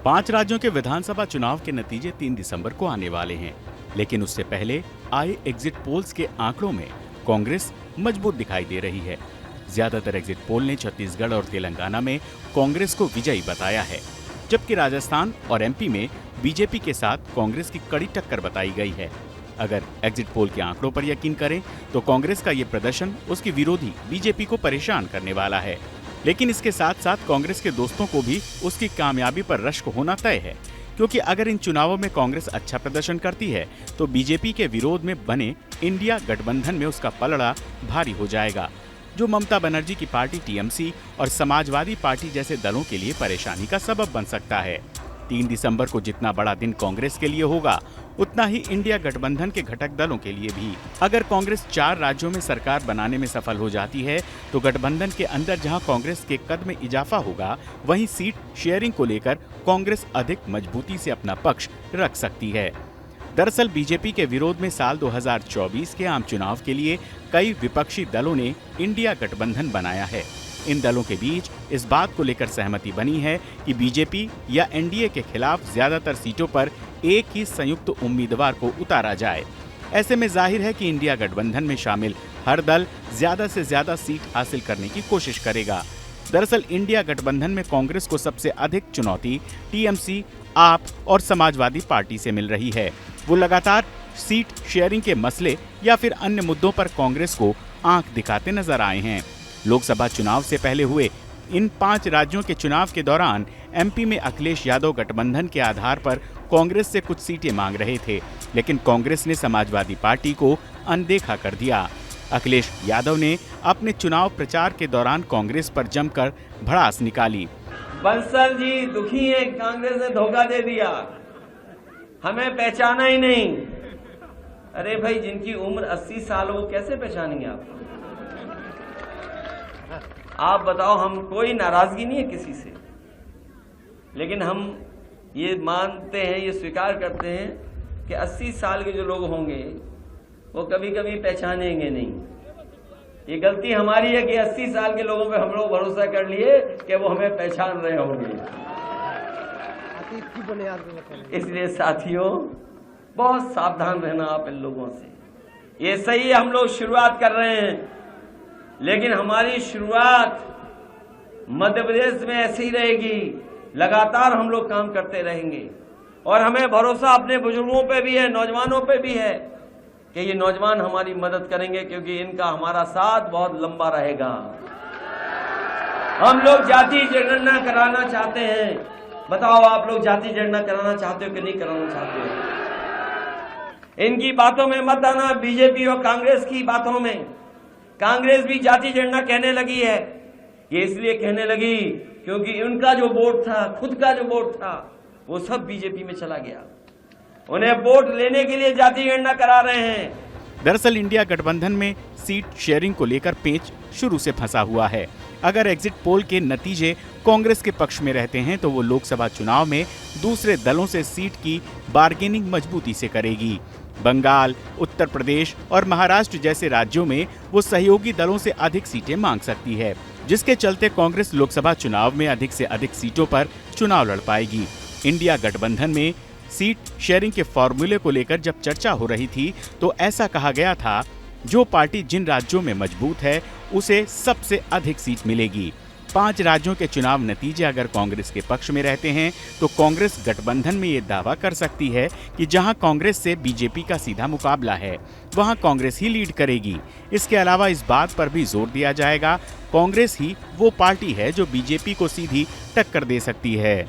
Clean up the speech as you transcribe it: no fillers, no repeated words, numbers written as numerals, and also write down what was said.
5 राज्यों के विधानसभा चुनाव के नतीजे 3 दिसंबर को आने वाले हैं, लेकिन उससे पहले आए एग्जिट पोल्स के आंकड़ों में कांग्रेस मजबूत दिखाई दे रही है। ज्यादातर एग्जिट पोल ने छत्तीसगढ़ और तेलंगाना में कांग्रेस को विजयी बताया है, जबकि राजस्थान और एमपी में बीजेपी के साथ कांग्रेस की कड़ी टक्कर बताई गई है। अगर एग्जिट पोल के आंकड़ों पर यकीन करें तो कांग्रेस का ये प्रदर्शन उसके विरोधी बीजेपी को परेशान करने वाला है, लेकिन इसके साथ साथ कांग्रेस के दोस्तों को भी उसकी कामयाबी पर रश्क होना तय है, क्योंकि अगर इन चुनावों में कांग्रेस अच्छा प्रदर्शन करती है तो बीजेपी के विरोध में बने इंडिया गठबंधन में उसका पलड़ा भारी हो जाएगा, जो ममता बनर्जी की पार्टी टीएमसी और समाजवादी पार्टी जैसे दलों के लिए परेशानी का सबब बन सकता है। 3 दिसंबर को जितना बड़ा दिन कांग्रेस के लिए होगा, उतना ही इंडिया गठबंधन के घटक दलों के लिए भी। अगर कांग्रेस 4 राज्यों में सरकार बनाने में सफल हो जाती है तो गठबंधन के अंदर जहां कांग्रेस के कद में इजाफा होगा, वहीं सीट शेयरिंग को लेकर कांग्रेस अधिक मजबूती से अपना पक्ष रख सकती है। दरअसल बीजेपी के विरोध में साल 2024 के आम चुनाव के लिए कई विपक्षी दलों ने इंडिया गठबंधन बनाया है। इन दलों के बीच इस बात को लेकर सहमति बनी है कि बीजेपी या एनडीए के खिलाफ ज्यादातर सीटों पर एक ही संयुक्त उम्मीदवार को उतारा जाए। ऐसे में जाहिर है कि इंडिया गठबंधन में शामिल हर दल ज्यादा से ज्यादा सीट हासिल करने की कोशिश करेगा। दरअसल इंडिया गठबंधन में कांग्रेस को सबसे अधिक चुनौती टीएमसी, आप और समाजवादी पार्टी से मिल रही है। वो लगातार सीट शेयरिंग के मसले या फिर अन्य मुद्दों पर कांग्रेस को आंख दिखाते नजर आए हैं। लोकसभा चुनाव से पहले हुए इन 5 राज्यों के चुनाव के दौरान एमपी में अखिलेश यादव गठबंधन के आधार पर कांग्रेस से कुछ सीटें मांग रहे थे, लेकिन कांग्रेस ने समाजवादी पार्टी को अनदेखा कर दिया। अखिलेश यादव ने अपने चुनाव प्रचार के दौरान कांग्रेस पर जमकर भड़ास निकाली। बंसल जी दुखी है, कांग्रेस ने धोखा दे दिया, हमें पहचाना ही नहीं। अरे भाई, जिनकी उम्र 80 साल हो वो कैसे पहचानेंगे आप बताओ। हम कोई नाराजगी नहीं है किसी से, लेकिन हम ये मानते हैं, ये स्वीकार करते हैं कि 80 साल के जो लोग होंगे वो कभी कभी पहचानेंगे नहीं। ये गलती हमारी है कि 80 साल के लोगों पे हम लोग भरोसा कर लिए कि वो हमें पहचान रहे होंगे। इसलिए साथियों, बहुत सावधान रहना आप इन लोगों से। ये सही है, हम लोग शुरुआत कर रहे हैं, लेकिन हमारी शुरुआत मध्य प्रदेश में ऐसी ही रहेगी। लगातार हम लोग काम करते रहेंगे और हमें भरोसा अपने बुजुर्गों पे भी है, नौजवानों पे भी है कि ये नौजवान हमारी मदद करेंगे, क्योंकि इनका हमारा साथ बहुत लंबा रहेगा। हम लोग जाति जनगणना कराना चाहते हैं। बताओ, आप लोग जाति जनगणना कराना चाहते हो कि नहीं कराना चाहते हो? इनकी बातों में मत आना, बीजेपी और कांग्रेस की बातों में। कांग्रेस भी जाति जनगणना कहने लगी है। ये इसलिए कहने लगी क्योंकि उनका जो वोट था, खुद का जो वोट था, वो सब बीजेपी में चला गया। उन्हें वोट लेने के लिए जाति गणना करा रहे हैं। दरअसल इंडिया गठबंधन में सीट शेयरिंग को लेकर पेच शुरू से फंसा हुआ है। अगर एग्जिट पोल के नतीजे कांग्रेस के पक्ष में रहते हैं तो वो लोकसभा चुनाव में दूसरे दलों से सीट की बार्गेनिंग मजबूती से करेगी। बंगाल, उत्तर प्रदेश और महाराष्ट्र जैसे राज्यों में वो सहयोगी दलों से अधिक सीटें मांग सकती है, जिसके चलते कांग्रेस लोकसभा चुनाव में अधिक से अधिक सीटों पर चुनाव लड़ पाएगी। इंडिया गठबंधन में सीट शेयरिंग के फॉर्मूले को लेकर जब चर्चा हो रही थी तो ऐसा कहा गया था, जो पार्टी जिन राज्यों में मजबूत है उसे सबसे अधिक सीट मिलेगी। 5 राज्यों के चुनाव नतीजे अगर कांग्रेस के पक्ष में रहते हैं तो कांग्रेस गठबंधन में ये दावा कर सकती है कि जहां कांग्रेस से बीजेपी का सीधा मुकाबला है, वहां कांग्रेस ही लीड करेगी। इसके अलावा इस बात पर भी जोर दिया जाएगा, कांग्रेस ही वो पार्टी है जो बीजेपी को सीधी टक्कर दे सकती है।